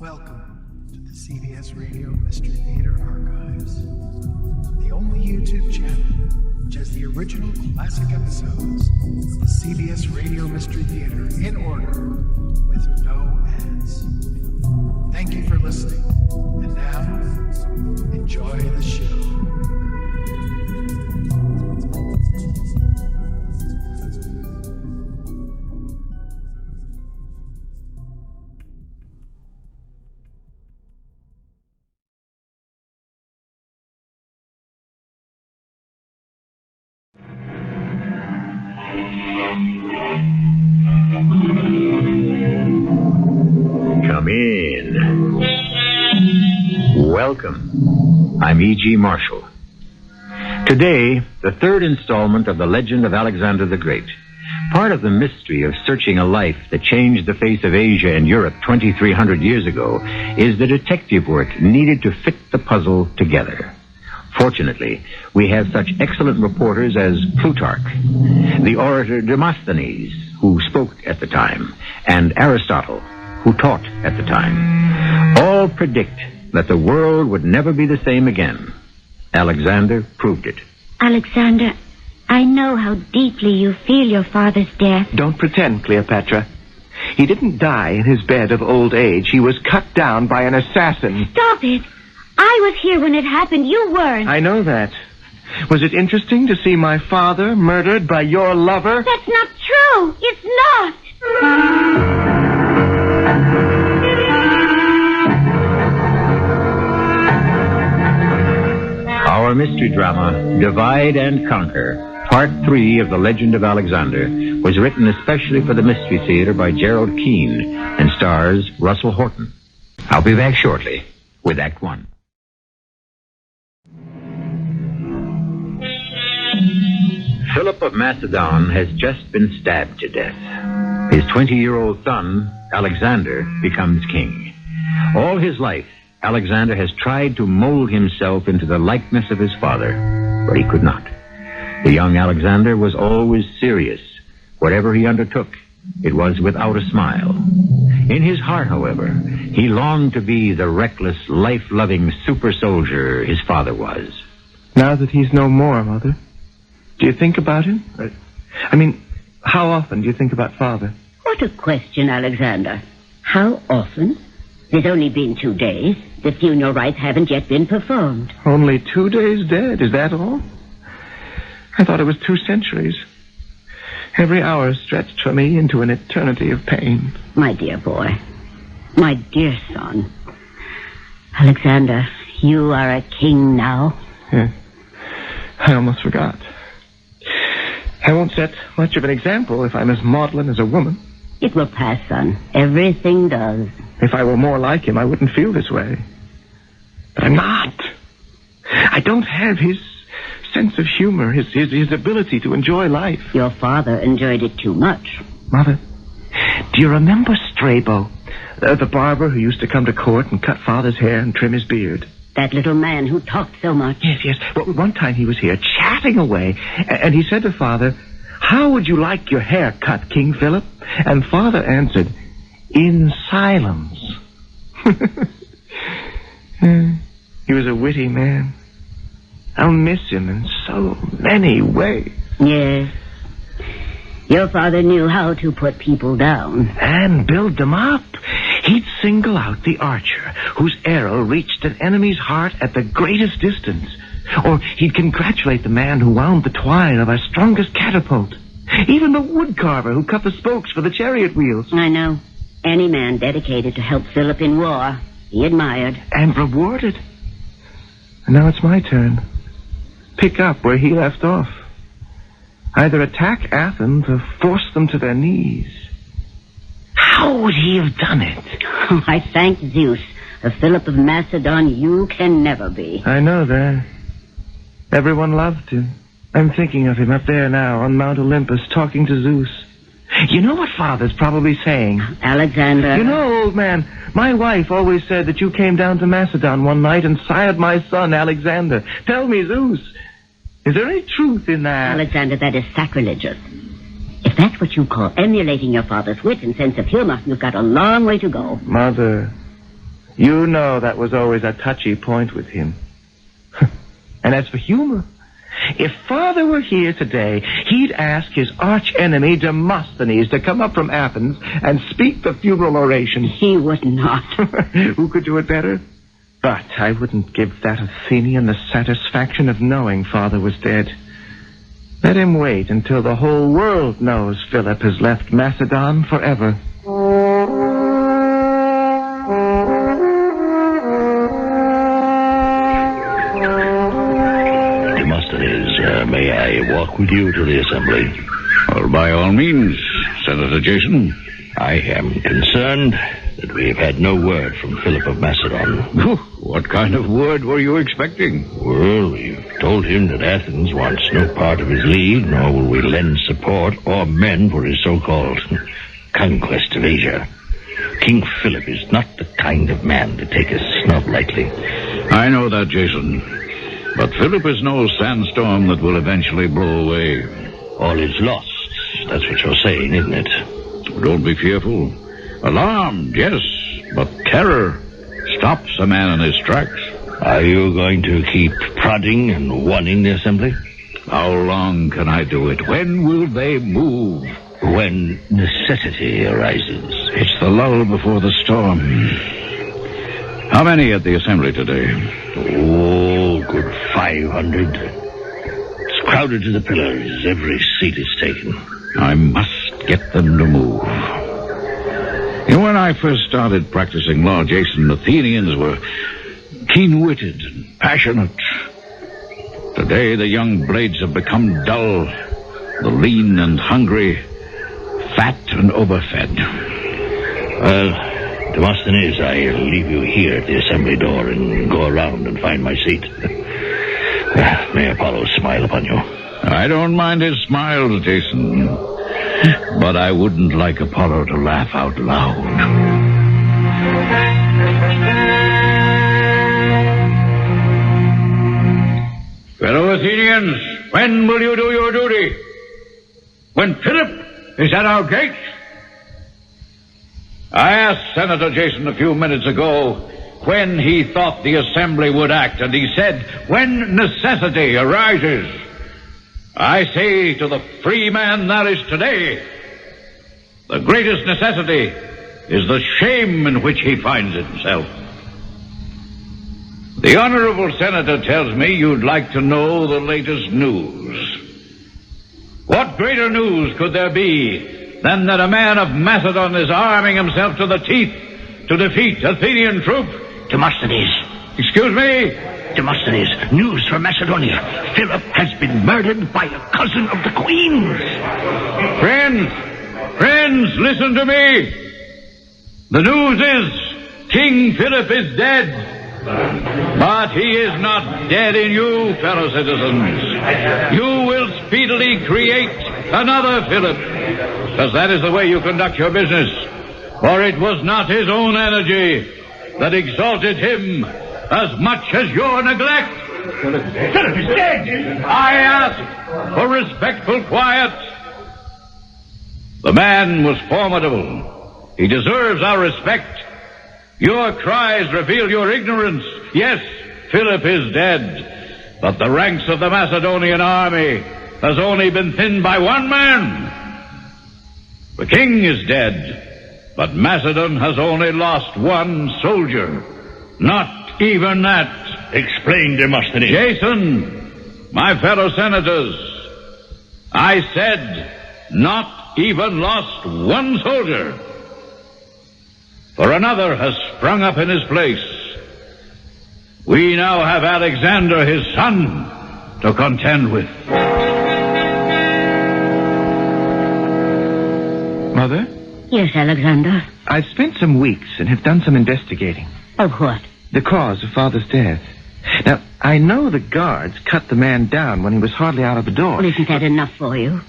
Welcome to the CBS Radio Mystery Theater Archives, the only YouTube channel which has the original classic episodes of the CBS Radio Mystery Theater in order with no ads. Thank you for listening, and now, enjoy the show. Come in. Welcome. I'm E.G. Marshall. Today, the third installment of the legend of Alexander the Great. Part of the mystery of searching a life that changed the face of Asia and Europe 2,300 years ago is the detective work needed to fit the puzzle together. Fortunately, we have such excellent reporters as Plutarch, the orator Demosthenes, who spoke at the time, and Aristotle, who taught at the time. All predict that the world would never be the same again. Alexander proved it. Alexander, I know how deeply you feel your father's death. Don't pretend, Cleopatra. He didn't die in his bed of old age. He was cut down by an assassin. Stop it! I was here when it happened. You weren't. I know that. Was it interesting to see my father murdered by your lover? That's not true. It's not. Our mystery drama, Divide and Conquer, Part 3 of The Legend of Alexander, was written especially for the Mystery Theater by Gerald Keane and stars Russell Horton. I'll be back shortly with Act 1. Philip of Macedon has just been stabbed to death. His 20-year-old son, Alexander, becomes king. All his life, Alexander has tried to mold himself into the likeness of his father, but he could not. The young Alexander was always serious. Whatever he undertook, it was without a smile. In his heart, however, he longed to be the reckless, life-loving super soldier his father was. Now that he's no more, Mother, do you think about him? I mean, how often do you think about Father? What a question, Alexander. How often? There's only been 2 days. The funeral rites haven't yet been performed. Only 2 days dead, is that all? I thought it was 2 centuries. Every hour stretched for me into an eternity of pain. My dear boy. My dear son. Alexander, you are a king now. Yeah. I almost forgot. I won't set much of an example if I'm as maudlin as a woman. It will pass, son. Everything does. If I were more like him, I wouldn't feel this way. But I'm not. I don't have his sense of humor, his ability to enjoy life. Your father enjoyed it too much. Mother, do you remember Strabo, the barber who used to come to court and cut Father's hair and trim his beard? That little man who talked so much. Yes. Well, one time he was here chatting away, and he said to Father, "How would you like your hair cut, King Philip?" And Father answered, "In silence." He was a witty man. I'll miss him in so many ways. Yes. Your father knew how to put people down. And build them up. He'd single out the archer whose arrow reached an enemy's heart at the greatest distance. Or he'd congratulate the man who wound the twine of our strongest catapult. Even the woodcarver who cut the spokes for the chariot wheels. I know. Any man dedicated to help Philip in war, he admired. And rewarded. And now it's my turn. Pick up where he left off. Either attack Athens or force them to their knees. How would he have done it? Oh, I thank Zeus. The Philip of Macedon you can never be. I know that. Everyone loved him. I'm thinking of him up there now on Mount Olympus talking to Zeus. You know what Father's probably saying? Alexander. You know, old man, my wife always said that you came down to Macedon one night and sired my son, Alexander. Tell me, Zeus, is there any truth in that? Alexander, that is sacrilegious. If that's what you call emulating your father's wit and sense of humor, you've got a long way to go. Mother, You know that was always a touchy point with him. And as for humor, if Father were here today, he'd ask his arch-enemy Demosthenes to come up from Athens and speak the funeral oration. He would not. Who could do it better? But I wouldn't give that Athenian the satisfaction of knowing Father was dead. Let him wait until the whole world knows Philip has left Macedon forever. May I walk with you to the assembly? Well, by all means, Senator Jason. I am concerned that we have had no word from Philip of Macedon. What kind of word were you expecting? Well, we've told him that Athens wants no part of his league, nor will we lend support or men for his so-called conquest of Asia. King Philip is not the kind of man to take a snub lightly. I know that, Jason. But Philip is no sandstorm that will eventually blow away. All is lost. That's what you're saying, isn't it? Don't be fearful. Alarmed, yes, but terror stops a man in his tracks. Are you going to keep prodding and warning the assembly? How long can I do it? When will they move? When necessity arises. It's the lull before the storm. How many at the assembly today? Oh, good 500. It's crowded to the pillars. Every seat is taken. I must get them to move. You know, when I first started practicing law, Jason, Athenians were keen-witted and passionate. Today, the young blades have become dull, the lean and hungry, fat and overfed. Well, Demosthenes, I'll leave you here at the assembly door and go around and find my seat. May Apollo smile upon you. I don't mind his smiles, Jason. But I wouldn't like Apollo to laugh out loud. Fellow Athenians, when will you do your duty? When Philip is at our gates? I asked Senator Jason a few minutes ago when he thought the assembly would act, and he said, when necessity arises. I say to the free man that is today, the greatest necessity is the shame in which he finds himself. The honorable senator tells me you'd like to know the latest news. What greater news could there be than that a man of Macedon is arming himself to the teeth to defeat Athenian troops? Demosthenes. Excuse me? Demosthenes, news from Macedonia. Philip has been murdered by a cousin of the Queen's. Friends, listen to me. The news is King Philip is dead. But he is not dead in you, fellow citizens. You will speedily create another Philip, because that is the way you conduct your business. For it was not his own energy that exalted him as much as your neglect. Philip is dead. I ask for respectful quiet. The man was formidable. He deserves our respect. Your cries reveal your ignorance. Yes, Philip is dead, but the ranks of the Macedonian army has only been thinned by one man. The king is dead, but Macedon has only lost one soldier. Not even that. Explain, Demosthenes. Jason, my fellow senators, I said not even lost one soldier. For another has sprung up in his place. We now have Alexander, his son, to contend with. Mother? Yes, Alexander. I've spent some weeks and have done some investigating. Of what? The cause of Father's death. Now, I know the guards cut the man down when he was hardly out of the door. Well, isn't that enough for you?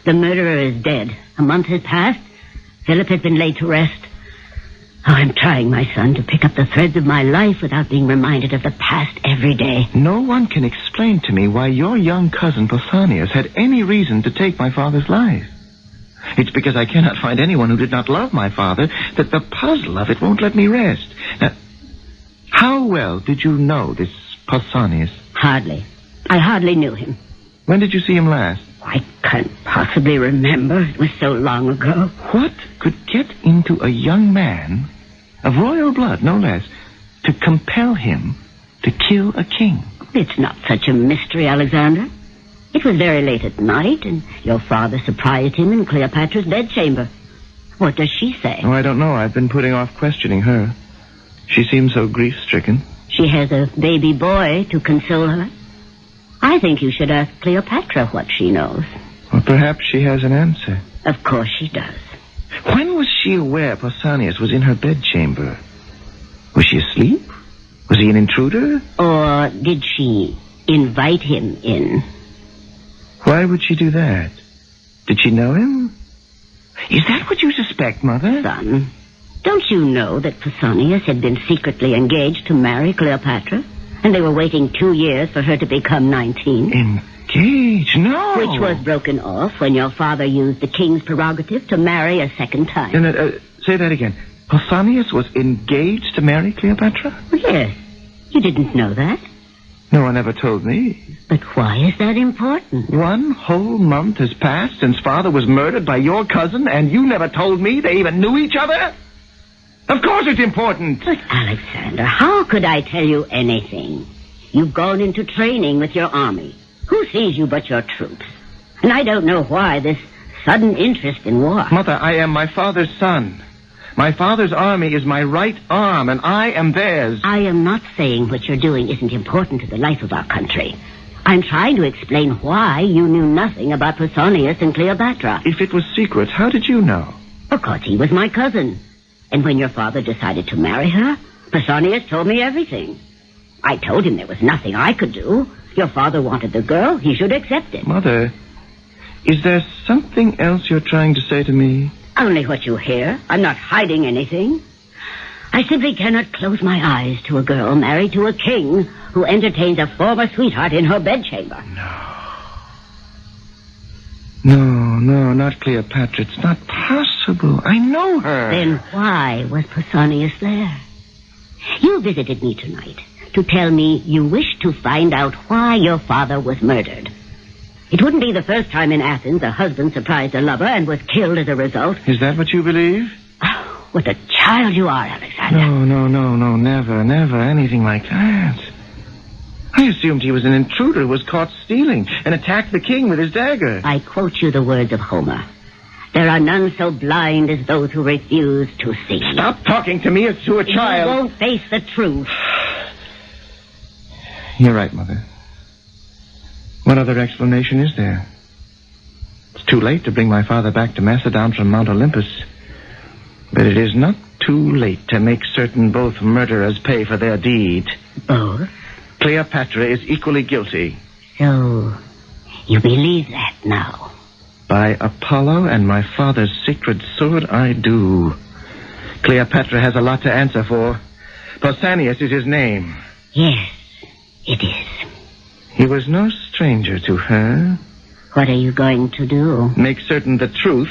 The murderer is dead. A month has passed. Philip has been laid to rest. Oh, I'm trying, my son, to pick up the threads of my life without being reminded of the past every day. No one can explain to me why your young cousin Pausanias had any reason to take my father's life. It's because I cannot find anyone who did not love my father that the puzzle of it won't let me rest. Now, How well did you know this Pausanias? Hardly. I hardly knew him. When did you see him last? I can't possibly remember. It was so long ago. What could get into a young man, of royal blood, no less, to compel him to kill a king? It's not such a mystery, Alexander. It was very late at night, and your father surprised him in Cleopatra's bedchamber. What does she say? Oh, I don't know. I've been putting off questioning her. She seems so grief-stricken. She has a baby boy to console her. I think you should ask Cleopatra what she knows. Well, perhaps she has an answer. Of course she does. When was she aware Pausanias was in her bedchamber? Was she asleep? Was he an intruder? Or did she invite him in? Why would she do that? Did she know him? Is that what you suspect, Mother? Son, don't you know that Pausanias had been secretly engaged to marry Cleopatra? And they were waiting 2 years for her to become 19. Engaged? No. Which was broken off when your father used the king's prerogative to marry a second time. Say that again. Pausanias was engaged to marry Cleopatra? Yes. You didn't know that? No one ever told me. But why is that important? 1 whole month has passed since father was murdered by your cousin, and you never told me they even knew each other? Of course it's important. But, Alexander, how could I tell you anything? You've gone into training with your army. Who sees you but your troops? And I don't know why this sudden interest in war. Mother, I am my father's son. My father's army is my right arm, and I am theirs. I am not saying what you're doing isn't important to the life of our country. I'm trying to explain why you knew nothing about Pausanias and Cleopatra. If it was secret, how did you know? Because he was my cousin. And when your father decided to marry her, Pausanias told me everything. I told him there was nothing I could do. Your father wanted the girl. He should accept it. Mother, is there something else you're trying to say to me? Only what you hear. I'm not hiding anything. I simply cannot close my eyes to a girl married to a king who entertains a former sweetheart in her bedchamber. No, not Cleopatra. It's not possible. I know her. Then why was Pausanias there? You visited me tonight to tell me you wished to find out why your father was murdered. It wouldn't be the first time in Athens a husband surprised a lover and was killed as a result. Is that what you believe? Oh, what a child you are, Alexander. No, never anything like that. I assumed he was an intruder who was caught stealing and attacked the king with his dagger. I quote you the words of Homer. There are none so blind as those who refuse to see. Stop talking to me as to a child. You won't face the truth. You're right, Mother. What other explanation is there? It's too late to bring my father back to Macedon from Mount Olympus. But it is not too late to make certain both murderers pay for their deed. Both? Cleopatra is equally guilty. So, you believe that now? By Apollo and my father's sacred sword, I do. Cleopatra has a lot to answer for. Pausanias is his name. Yes, it is. He was no stranger to her. What are you going to do? Make certain the truth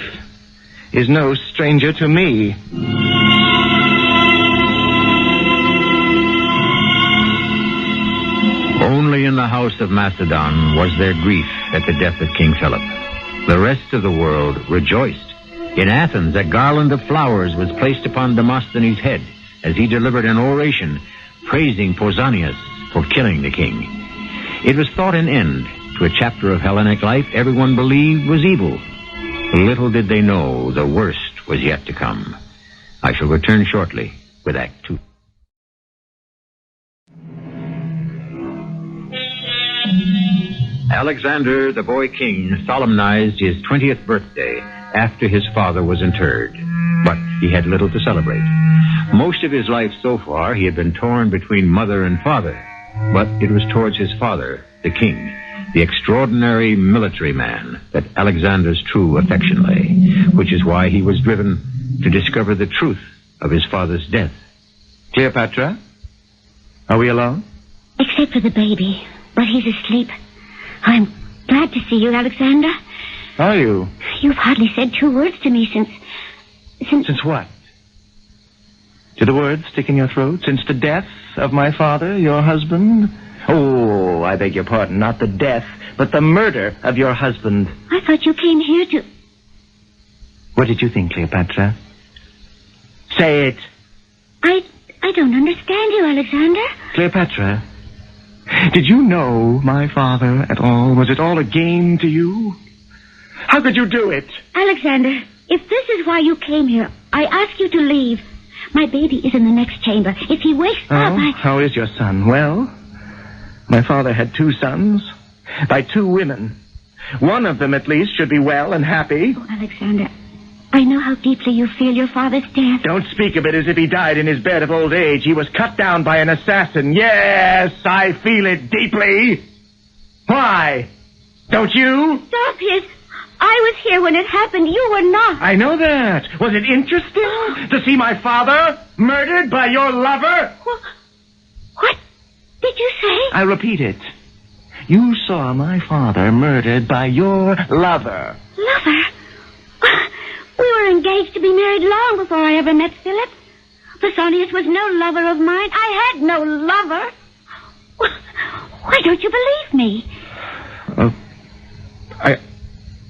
is no stranger to me. Only in the house of Macedon was there grief at the death of King Philip. The rest of the world rejoiced. In Athens, a garland of flowers was placed upon Demosthenes' head as he delivered an oration praising Pausanias for killing the king. It was thought an end to a chapter of Hellenic life everyone believed was evil. Little did they know the worst was yet to come. I shall return shortly with Act 2. Alexander, the boy king, solemnized his 20th birthday after his father was interred. But he had little to celebrate. Most of his life so far, he had been torn between mother and father. But it was towards his father, the king, the extraordinary military man, that Alexander's true affection lay, which is why he was driven to discover the truth of his father's death. Cleopatra? Are we alone? Except for the baby, but he's asleep. I'm glad to see you, Alexander. Are you? You've hardly said 2 words to me since... Since what? Do the words stick in your throat? Since the death of my father, your husband? Oh, I beg your pardon. Not the death, but the murder of your husband. I thought you came here to... What did you think, Cleopatra? Say it. I don't understand you, Alexander. Cleopatra, did you know my father at all? Was it all a game to you? How could you do it? Alexander, if this is why you came here, I ask you to leave. My baby is in the next chamber. If he wakes up, How is your son? Well, my father had 2 sons by 2 women. One of them, at least, should be well and happy. Oh, Alexander, I know how deeply you feel your father's death. Don't speak of it as if he died in his bed of old age. He was cut down by an assassin. Yes, I feel it deeply. Why? Don't you? Stop it. I was here when it happened. You were not. I know that. Was it interesting to see my father murdered by your lover? What did you say? I repeat it. You saw my father murdered by your lover. Lover? We were engaged to be married long before I ever met Philip. Pausanias was no lover of mine. I had no lover. Why don't you believe me? Oh,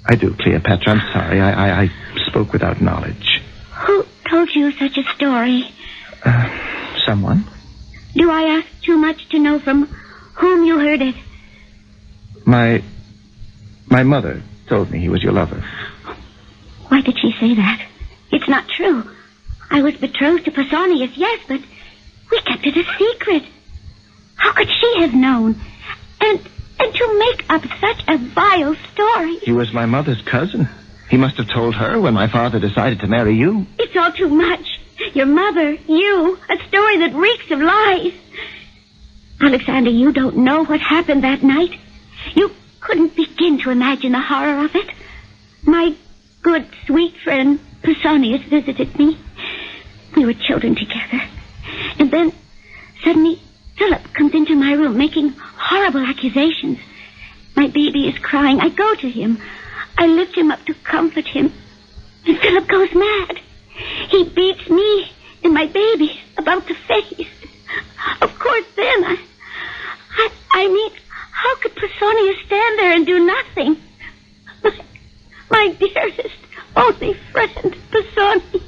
I do, Cleopatra. I'm sorry. I spoke without knowledge. Who told you such a story? Someone. Do I ask too much to know from whom you heard it? My mother told me he was your lover. Why did she say that? It's not true. I was betrothed to Pausanias, yes, but we kept it a secret. How could she have known? And to make up such a vile story. He was my mother's cousin. He must have told her when my father decided to marry you. It's all too much. Your mother, you, a story that reeks of lies. Alexander, you don't know what happened that night. You couldn't begin to imagine the horror of it. My good, sweet friend, Pausanias, visited me. We were children together. And then, suddenly, Philip comes into my room making horrible accusations. My baby is crying. I go to him. I lift him up to comfort him. And Philip goes mad. He beats me and my baby about the face. Of course, then, I mean, how could Pausanias stand there and do nothing? My dearest, only friend, Pausanias.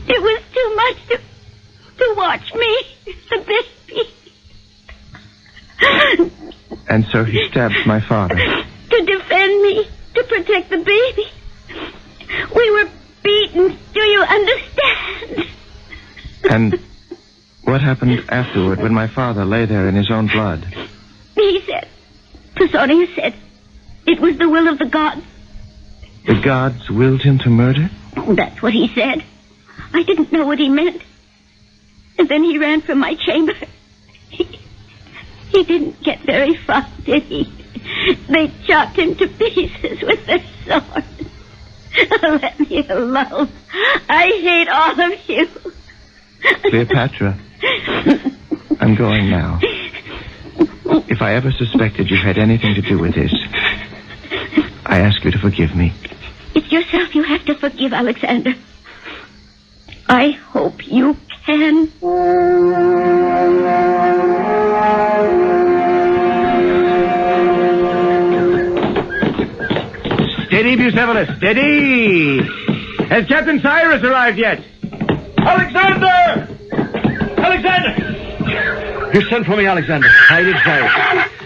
It was too much to watch me, the baby. And so he stabbed my father. To defend me, to protect the baby. We were beaten, do you understand? And what happened afterward when my father lay there in his own blood? He said, Pausanias said, it was the will of the gods. The gods willed him to murder? That's what he said. I didn't know what he meant. And then he ran from my chamber. He didn't get very far, did he? They chopped him to pieces with their swords. Oh, let me alone. I hate all of you. Cleopatra, I'm going now. If I ever suspected you had anything to do with this, I ask you to forgive me. It's yourself you have to forgive, Alexander. I hope you can. Steady, Bucephalus, steady! Has Captain Cyrus arrived yet? Alexander! Alexander! You sent for me, Alexander. I did, Cyrus.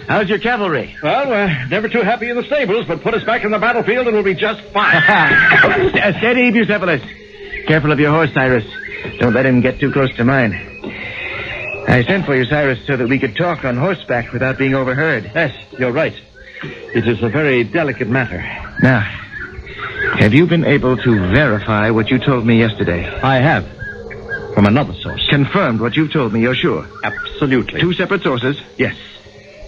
How's your cavalry? Well, we're never too happy in the stables, but put us back in the battlefield and we'll be just fine. Steady, Bucephalus. Careful of your horse, Cyrus. Don't let him get too close to mine. I sent for you, Cyrus, so that we could talk on horseback without being overheard. Yes, you're right. It is a very delicate matter. Now, have you been able to verify what you told me yesterday? I have. From another source. Confirmed what you've told me, you're sure? Absolutely. 2 separate sources? Yes.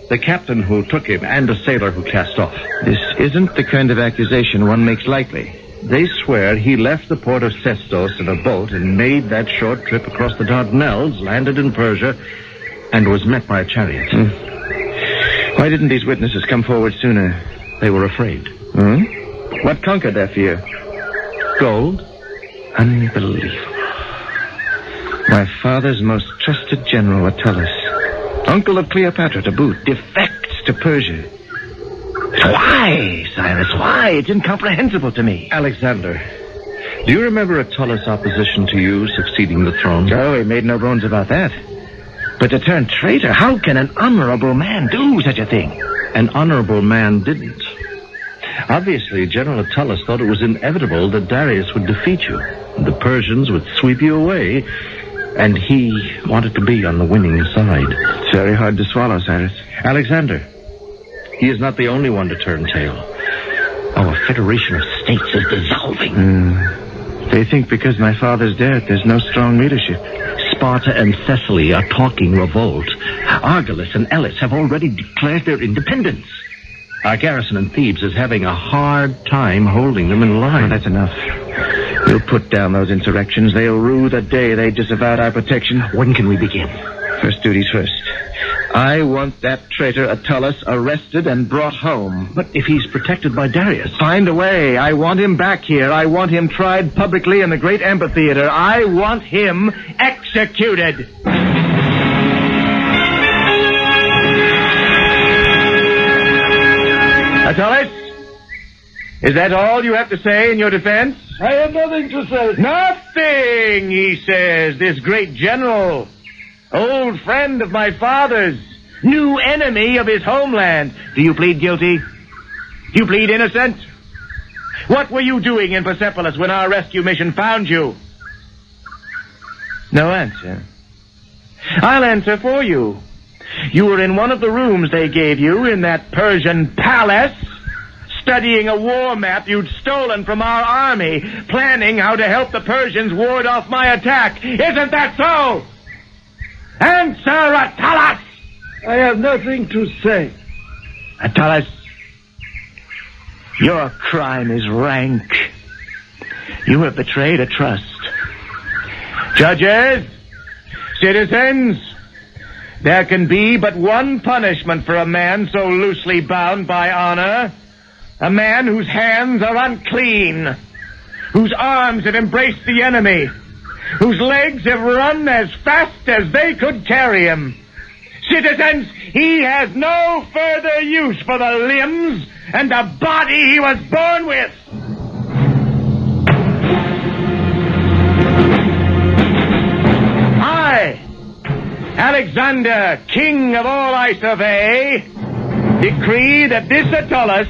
The captain who took him and a sailor who cast off. This isn't the kind of accusation one makes lightly. They swear he left the port of Sestos in a boat and made that short trip across the Dardanelles, landed in Persia, and was met by a chariot. Why didn't these witnesses come forward sooner? They were afraid. What conquered their fear? Gold? Unbelievable. My father's most trusted general, Attalus, uncle of Cleopatra to boot, defects to Persia. Why, Cyrus, why? It's incomprehensible to me. Alexander, do you remember Attalus' opposition to you succeeding the throne? Oh, he made no bones about that. But to turn traitor, how can an honorable man do such a thing? An honorable man didn't. Obviously, General Attalus thought it was inevitable that Darius would defeat you. The Persians would sweep you away, and he wanted to be on the winning side. It's very hard to swallow, Cyrus. Alexander, he is not the only one to turn tail. Our federation of states is dissolving. They think because my father's dead, there's no strong leadership. Sparta and Thessaly are talking revolt. Argolis and Elis have already declared their independence. Our garrison in Thebes is having a hard time holding them in line. Oh, that's enough. We'll put down those insurrections. They'll rue the day they disavowed our protection. When can we begin? First duties first. I want that traitor Attalus arrested and brought home. But if he's protected by Darius... Find a way. I want him back here. I want him tried publicly in the great amphitheater. I want him executed. Attalus? Is that all you have to say in your defense? I have nothing to say. Nothing, he says, this great general. Old friend of my father's. New enemy of his homeland. Do you plead guilty? Do you plead innocent? What were you doing in Persepolis when our rescue mission found you? No answer. I'll answer for you. You were in one of the rooms they gave you in that Persian palace, studying a war map you'd stolen from our army, planning how to help the Persians ward off my attack. Isn't that so? Answer, Attalus! I have nothing to say. Attalus, your crime is rank. You have betrayed a trust. Judges, citizens, there can be but one punishment for a man so loosely bound by honor. A man whose hands are unclean, whose arms have embraced the enemy, whose legs have run as fast as they could carry him. Citizens, he has no further use for the limbs and the body he was born with. I, Alexander, king of all I survey, decree that this Attalus,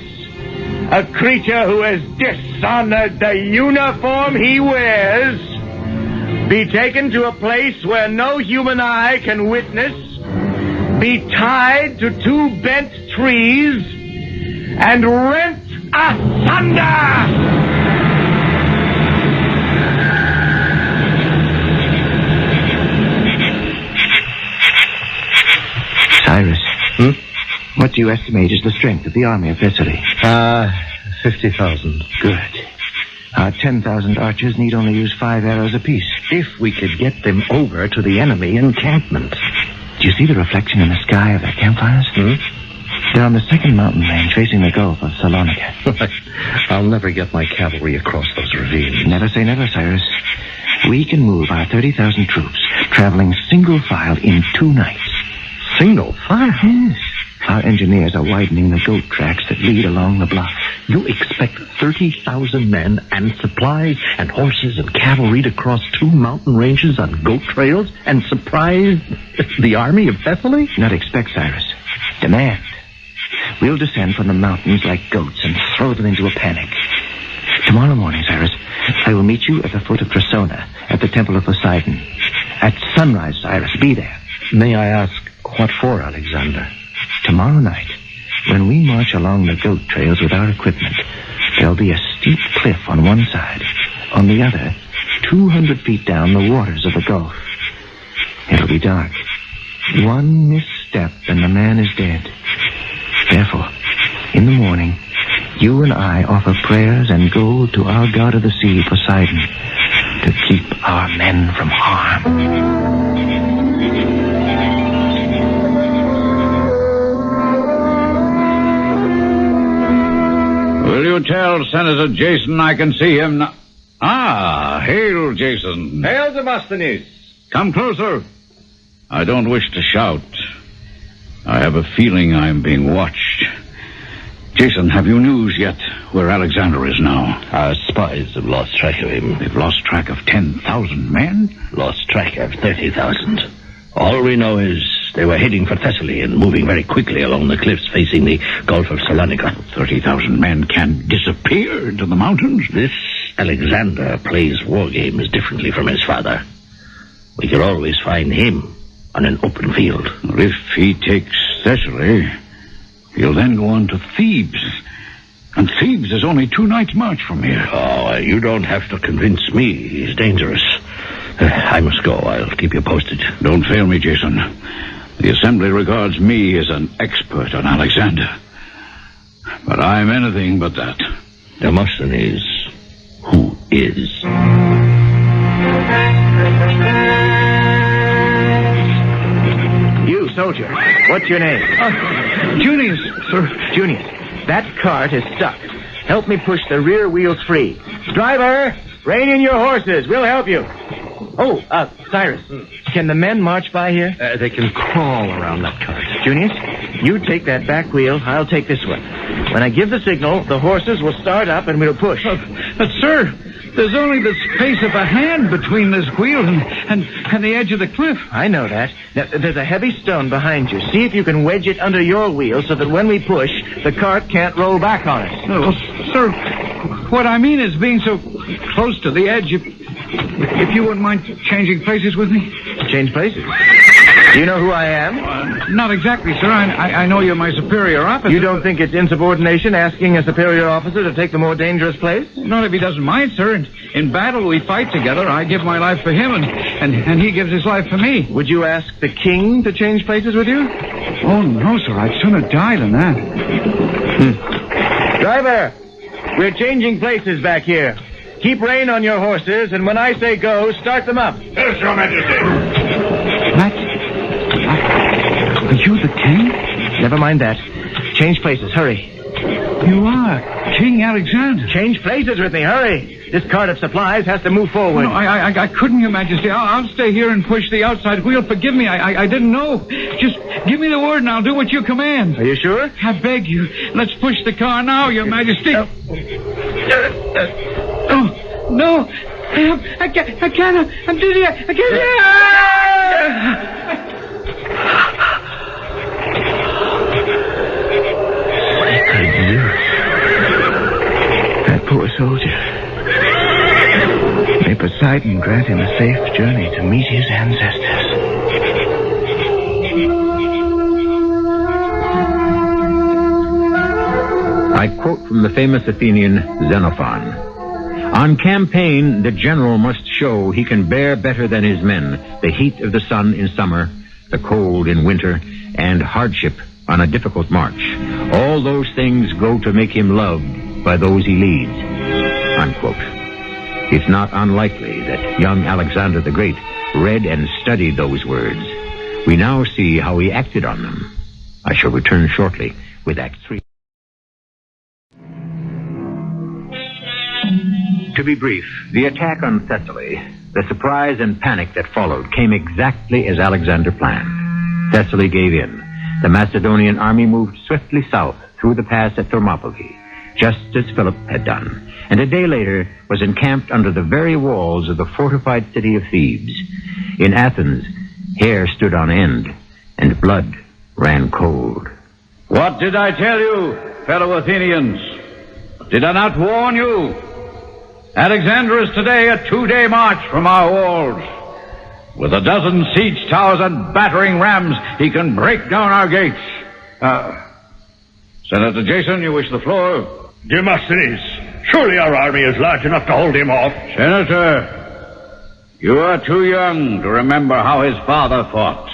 a creature who has dishonored the uniform he wears, be taken to a place where no human eye can witness, be tied to two bent trees, and rent asunder! Cyrus, what do you estimate is the strength of the army of Thessaly? 50,000. Good. Our 10,000 archers need only use 5 arrows apiece. If we could get them over to the enemy encampment. Do you see the reflection in the sky of their campfires? They're on the second mountain range facing the Gulf of Salonika. I'll never get my cavalry across those ravines. Never say never, Cyrus. We can move our 30,000 troops, traveling single file in 2 nights. Single file? Yes. Our engineers are widening the goat tracks that lead along the bluff. You expect 30,000 men and supplies and horses and cavalry to cross 2 mountain ranges on goat trails and surprise the army of Thessaly? Not expect, Cyrus. Demand. We'll descend from the mountains like goats and throw them into a panic. Tomorrow morning, Cyrus, I will meet you at the foot of Trasona at the Temple of Poseidon. At sunrise, Cyrus, be there. May I ask, what for, Alexander? Tomorrow night, when we march along the goat trails with our equipment, there'll be a steep cliff on one side. On the other, 200 feet down, the waters of the Gulf. It'll be dark. One misstep and the man is dead. Therefore, in the morning, you and I offer prayers and gold to our god of the sea, Poseidon, to keep our men from harm. Will you tell Senator Jason I can see him now? Ah, hail, Jason. Hail, Demosthenes. Come closer. I don't wish to shout. I have a feeling I'm being watched. Jason, have you news yet where Alexander is now? Our spies have lost track of him. They've lost track of 10,000 men? Lost track of 30,000. All we know is they were heading for Thessaly and moving very quickly along the cliffs facing the Gulf of Salonika. 30,000 men can disappear into the mountains? This Alexander plays war games differently from his father. We could always find him on an open field. If he takes Thessaly, he'll then go on to Thebes. And Thebes is only 2 nights' march from here. Oh, you don't have to convince me he's dangerous. I must go. I'll keep you posted. Don't fail me, Jason. The Assembly regards me as an expert on Alexander. But I'm anything but that. Demosthenes, who is? You, soldier. What's your name? Junius, sir. Junius. That cart is stuck. Help me push the rear wheels free. Driver, rein in your horses. We'll help you. Oh, Cyrus, can the men march by here? They can crawl around that cart. Junius, you take that back wheel. I'll take this one. When I give the signal, the horses will start up and we'll push. But, sir, there's only the space of a hand between this wheel and the edge of the cliff. I know that. Now, there's a heavy stone behind you. See if you can wedge it under your wheel so that when we push, the cart can't roll back on us. Well, sir, what I mean is being so close to the edge, if you wouldn't mind changing places with me. Change places? Do you know who I am? Not exactly, sir. I know you're my superior officer. You don't think it's insubordination asking a superior officer to take the more dangerous place? Not if he doesn't mind, sir. In battle, we fight together. I give my life for him, and he gives his life for me. Would you ask the king to change places with you? Oh, no, sir. I'd sooner die than that. Driver, we're changing places back here. Keep rein on your horses, and when I say go, start them up. Yes, Your Majesty. Are you the king? Never mind that. Change places, hurry. You are King Alexander. Change places with me, hurry. This cart of supplies has to move forward. No, I couldn't, Your Majesty. I'll stay here and push the outside wheel. Forgive me, I didn't know. Just give me the word and I'll do what you command. Are you sure? I beg you. Let's push the car now, Your Majesty. Oh, no. I can't. I'm dizzy. I can't. That poor soldier. May Poseidon grant him a safe journey to meet his ancestors. I quote from the famous Athenian Xenophon. On campaign, the general must show he can bear better than his men the heat of the sun in summer, the cold in winter, and hardship on a difficult march. All those things go to make him loved by those he leads. Unquote. It's not unlikely that young Alexander the Great read and studied those words. We now see how he acted on them. I shall return shortly with Act 3. To be brief, the attack on Thessaly, the surprise and panic that followed, came exactly as Alexander planned. Thessaly gave in. The Macedonian army moved swiftly south through the pass at Thermopylae, just as Philip had done, and a day later was encamped under the very walls of the fortified city of Thebes. In Athens, hair stood on end, and blood ran cold. What did I tell you, fellow Athenians? Did I not warn you? Alexander is today a 2-day march from our walls. With a dozen siege towers and battering rams, he can break down our gates. Senator Jason, you wish the floor? Demosthenes, surely our army is large enough to hold him off. Senator, you are too young to remember how his father fought.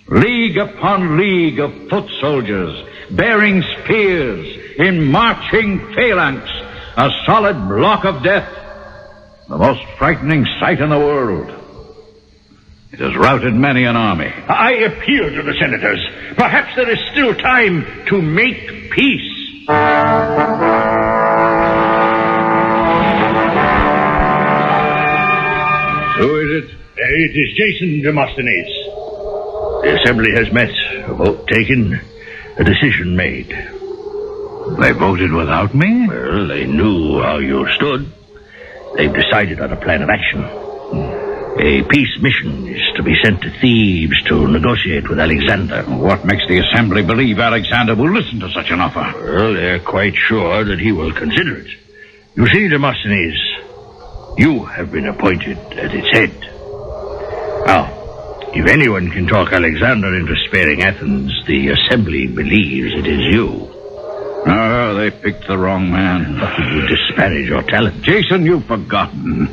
League upon league of foot soldiers, bearing spears, in marching phalanx, a solid block of death, the most frightening sight in the world. It has routed many an army. I appeal to the senators. Perhaps there is still time to make peace. Who is it? It is Jason Demosthenes. The assembly has met, a vote taken, a decision made. They voted without me? Well, they knew how you stood. They've decided on a plan of action. A peace mission is to be sent to Thebes to negotiate with Alexander. What makes the assembly believe Alexander will listen to such an offer? Well, they're quite sure that he will consider it. You see, Demosthenes, you have been appointed at its head. Now, if anyone can talk Alexander into sparing Athens, the assembly believes it is you. Oh, they picked the wrong man. You disparage your talent. Jason, you've forgotten.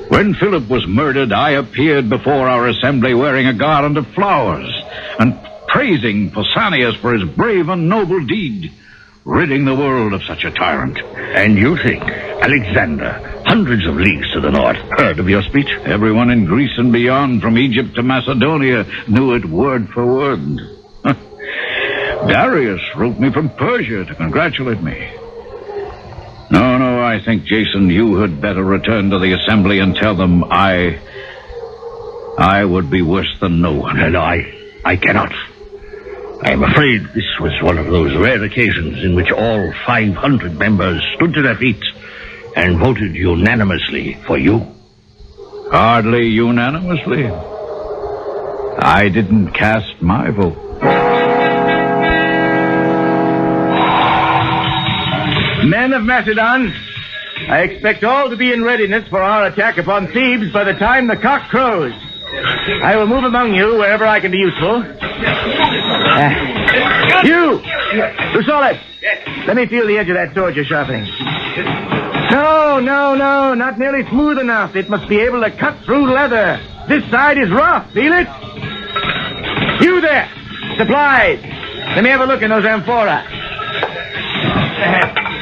When Philip was murdered, I appeared before our assembly wearing a garland of flowers and praising Pausanias for his brave and noble deed, ridding the world of such a tyrant. And you think Alexander, hundreds of leagues to the north, heard of your speech? Everyone in Greece and beyond, from Egypt to Macedonia, knew it word for word. Darius wrote me from Persia to congratulate me. No, I think, Jason, you had better return to the assembly and tell them I would be worse than no one. And I cannot. I am afraid this was one of those rare occasions in which all 500 members stood to their feet and voted unanimously for you. Hardly unanimously. I didn't cast my vote. Men of Macedon, I expect all to be in readiness for our attack upon Thebes by the time the cock crows. I will move among you wherever I can be useful. You! Lusolus! Let me feel the edge of that sword you're sharpening. No, not nearly smooth enough. It must be able to cut through leather. This side is rough. Feel it? You there! Supplies! Let me have a look in those amphoras.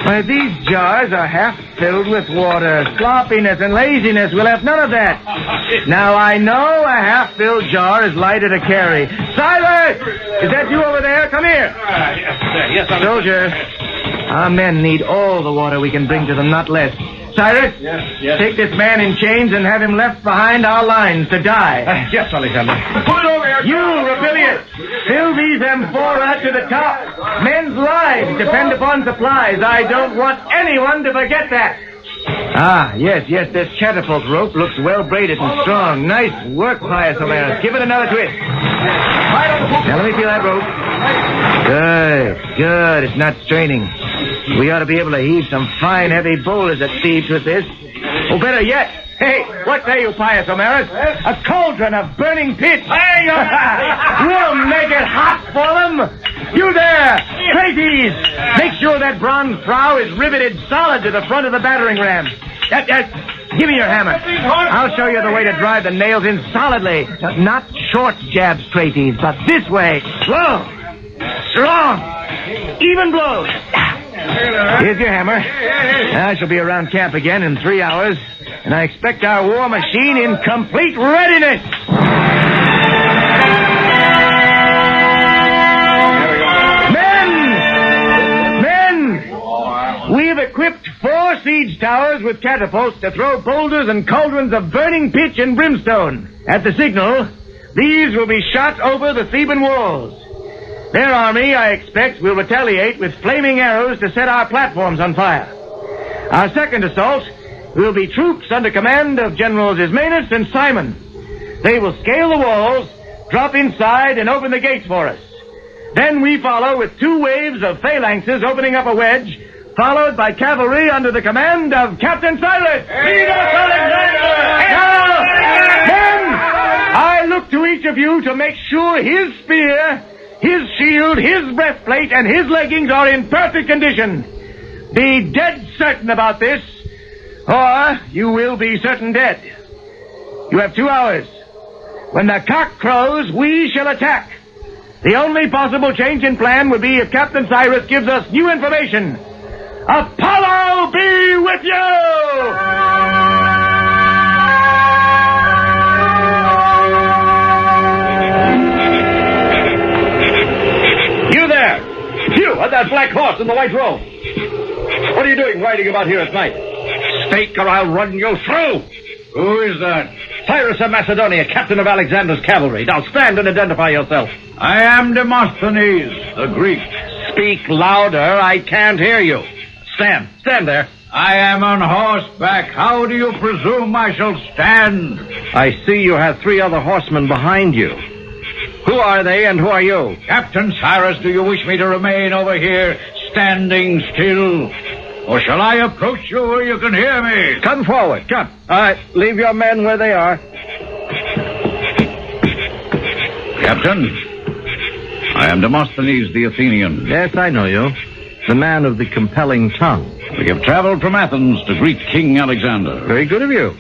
Why, these jars are half filled with water. Sloppiness and laziness will have none of that. Now, I know a half-filled jar is lighter to carry. Silas! Is that you over there? Come here. Yes, sir. Soldier, our men need all the water we can bring to them, not less. Cyrus? Yes. Take this man in chains and have him left behind our lines to die. Yes, Alexander. Put it over here. You, Rebellious, fill these amphoras to the top. Men's lives depend upon supplies. I don't want anyone to forget that. Ah, yes, this catapult rope looks well braided and strong. Nice work, Pius Homerus. Give it another twist. Now, let me feel that rope. Good. It's not straining. We ought to be able to heave some fine, heavy boulders at Thebes with this. Oh, better yet. Hey, what say you, Pius Homerus? A cauldron of burning pitch. We'll make it hot for them. You there, Crates! Make sure that bronze prow is riveted solid to the front of the battering ram. Give me your hammer. I'll show you the way to drive the nails in solidly. Not short jabs, Crates, but this way. Slow. Strong. Even blows. Here's your hammer. I shall be around camp again in 3 hours, and I expect our war machine in complete readiness. Men! We've equipped 4 siege towers with catapults to throw boulders and cauldrons of burning pitch and brimstone. At the signal, these will be shot over the Theban walls. Their army, I expect, will retaliate with flaming arrows to set our platforms on fire. Our second assault will be troops under command of Generals Ismenus and Simon. They will scale the walls, drop inside, and open the gates for us. Then we follow with 2 waves of phalanxes opening up a wedge, followed by cavalry under the command of Captain Silas. Lead us, Alexander! Now, men, I look to each of you to make sure his spear, his shield, his breastplate, and his leggings are in perfect condition. Be dead certain about this, or you will be certain dead. You have 2 hours. When the cock crows, we shall attack. The only possible change in plan would be if Captain Cyrus gives us new information. Apollo be with you! You there! You, on that black horse in the white robe! What are you doing riding about here at night? stake or I'll run you through. Who is that? Cyrus of Macedonia, captain of Alexander's cavalry. Now stand and identify yourself. I am Demosthenes, the Greek. Speak louder. I can't hear you. Stand. Stand there. I am on horseback. How do you presume I shall stand? I see you have 3 other horsemen behind you. Who are they and who are you? Captain Cyrus, do you wish me to remain over here standing still? Or shall I approach you where you can hear me? Come forward. Come. All right. Leave your men where they are. Captain, I am Demosthenes the Athenian. Yes, I know you. The man of the compelling tongue. We have traveled from Athens to greet King Alexander. Very good of you.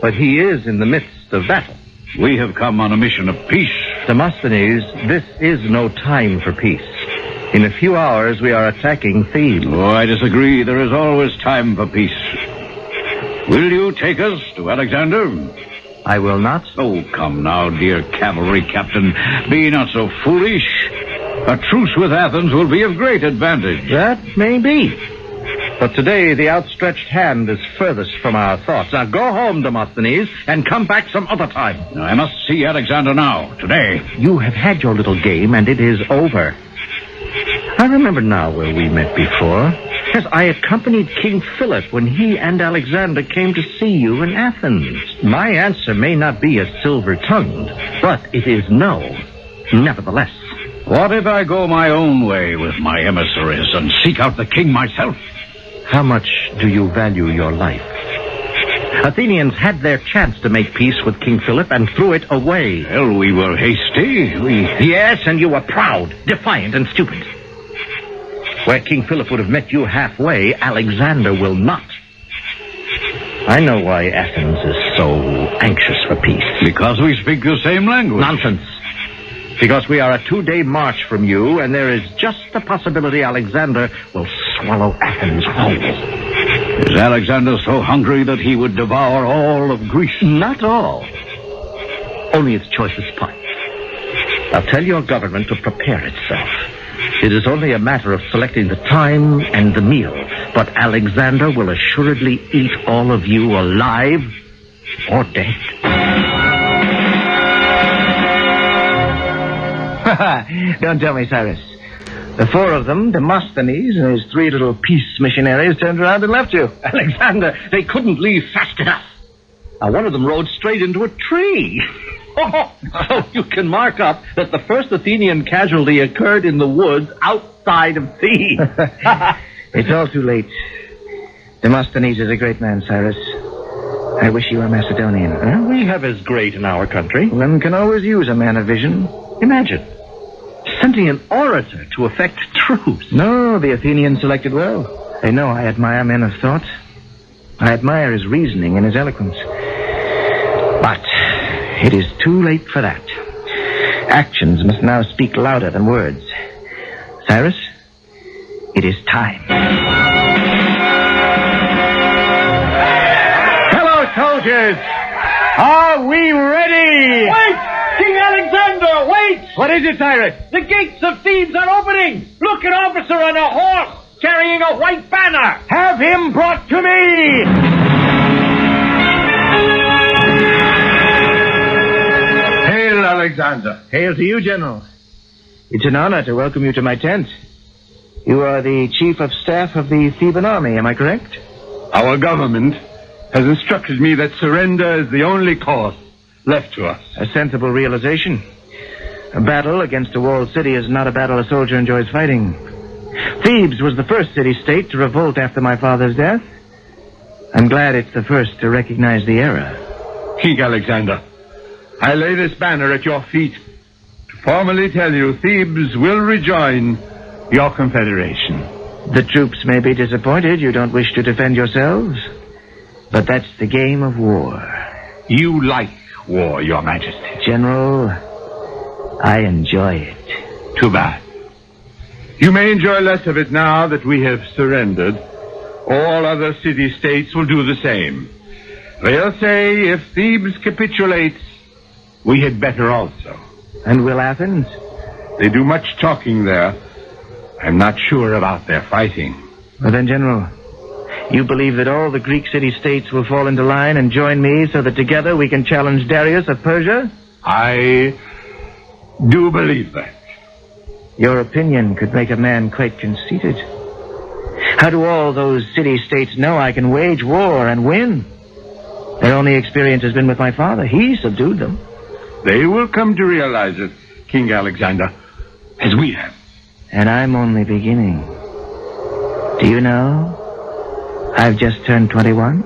But he is in the midst of battle. We have come on a mission of peace. Demosthenes, this is no time for peace. In a few hours, we are attacking Thebes. Oh, I disagree. There is always time for peace. Will you take us to Alexander? I will not. Oh, come now, dear cavalry captain. Be not so foolish. A truce with Athens will be of great advantage. That may be. But today, the outstretched hand is furthest from our thoughts. Now, go home, Demosthenes, and come back some other time. I must see Alexander now, today. You have had your little game, and it is over. I remember now where we met before. Yes, I accompanied King Philip when he and Alexander came to see you in Athens. My answer may not be as silver-tongued, but it is no, nevertheless. What if I go my own way with my emissaries and seek out the king myself? How much do you value your life? Athenians had their chance to make peace with King Philip and threw it away. Well, we were hasty. Yes, and you were proud, defiant, and stupid. Where King Philip would have met you halfway, Alexander will not. I know why Athens is so anxious for peace. Because we speak the same language. Nonsense. Because we are a 2-day march from you, and there is just the possibility Alexander will swallow Athens whole. Is Alexander so hungry that he would devour all of Greece? Not all. Only its choicest parts. Now tell your government to prepare itself. It is only a matter of selecting the time and the meal. But Alexander will assuredly eat all of you alive or dead. Don't tell me, Cyrus. The 4 of them, Demosthenes and his 3 little peace missionaries, turned around and left you. Alexander, they couldn't leave fast enough. Now, one of them rode straight into a tree. Oh, so you can mark up that the first Athenian casualty occurred in the woods outside of Thebes. It's all too late. Demosthenes is a great man, Cyrus. I wish you were Macedonian. Well, we have as great in our country. One can always use a man of vision. Imagine sending an orator to effect truce. No, the Athenians selected well. They know I admire men of thought. I admire his reasoning and his eloquence. But it is too late for that. Actions must now speak louder than words. Cyrus, it is time. Fellow soldiers, are we ready? Wait! King Alexander, wait! What is it, Cyrus? The gates of Thebes are opening! Look, an officer on a horse carrying a white banner! Have him brought to me! Hail, Alexander. Hail to you, General. It's an honor to welcome you to my tent. You are the chief of staff of the Theban army, am I correct? Our government has instructed me that surrender is the only course left to us. A sensible realization. A battle against a walled city is not a battle a soldier enjoys fighting. Thebes was the first city-state to revolt after my father's death. I'm glad it's the first to recognize the error. King Alexander, I lay this banner at your feet to formally tell you Thebes will rejoin your confederation. The troops may be disappointed you don't wish to defend yourselves, but that's the game of war. You like war, Your Majesty. General, I enjoy it. Too bad. You may enjoy less of it now that we have surrendered. All other city-states will do the same. They'll say if Thebes capitulates, we had better also. And will Athens? They do much talking there. I'm not sure about their fighting. Well then, General, You believe that all the Greek city-states will fall into line and join me so that together we can challenge Darius of Persia? I do believe that. Your opinion could make a man quite conceited. How do all those city-states know I can wage war and win? Their only experience has been with my father. He subdued them. They will come to realize it, King Alexander, as we have. And I'm only beginning. Do you know? I've just turned 21.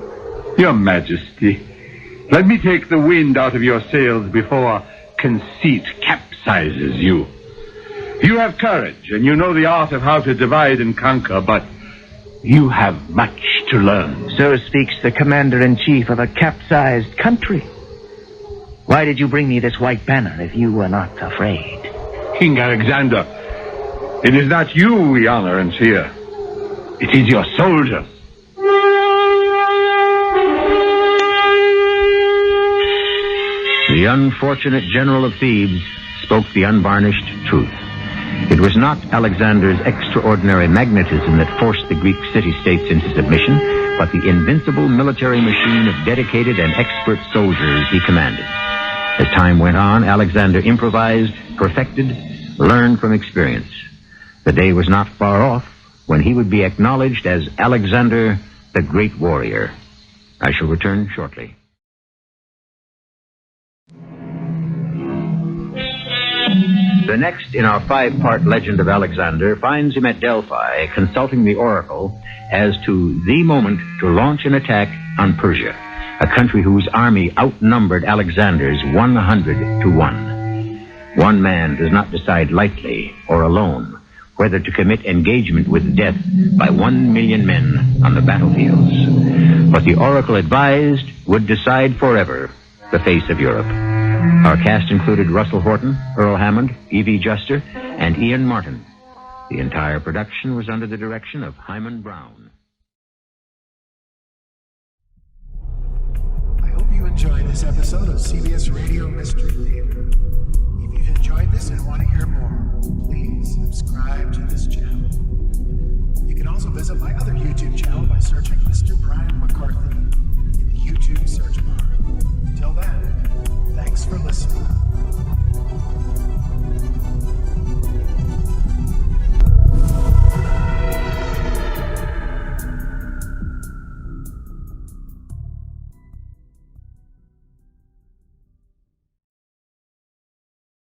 Your Majesty, let me take the wind out of your sails before conceit capsizes you. You have courage, and you know the art of how to divide and conquer, but you have much to learn. So speaks the commander-in-chief of a capsized country. Why did you bring me this white banner if you were not afraid? King Alexander, it is not you we honor and fear. It is your soldiers. The unfortunate general of Thebes spoke the unvarnished truth. It was not Alexander's extraordinary magnetism that forced the Greek city-states into submission, but the invincible military machine of dedicated and expert soldiers he commanded. As time went on, Alexander improvised, perfected, learned from experience. The day was not far off when he would be acknowledged as Alexander the Great Warrior. I shall return shortly. The next in our 5-part legend of Alexander finds him at Delphi consulting the oracle as to the moment to launch an attack on Persia, a country whose army outnumbered Alexander's 100 to 1. One man does not decide lightly or alone whether to commit engagement with death by 1 million men on the battlefields. What the oracle advised would decide forever the face of Europe. Our cast included Russell Horton, Earl Hammond, Evie Juster, and Ian Martin. The entire production was under the direction of Hyman Brown. I hope you enjoyed this episode of CBS Radio Mystery Theater. If you've enjoyed this and want to hear more, please subscribe to this channel. You can also visit my other YouTube channel by searching Mr. Brian McCarthy in the YouTube search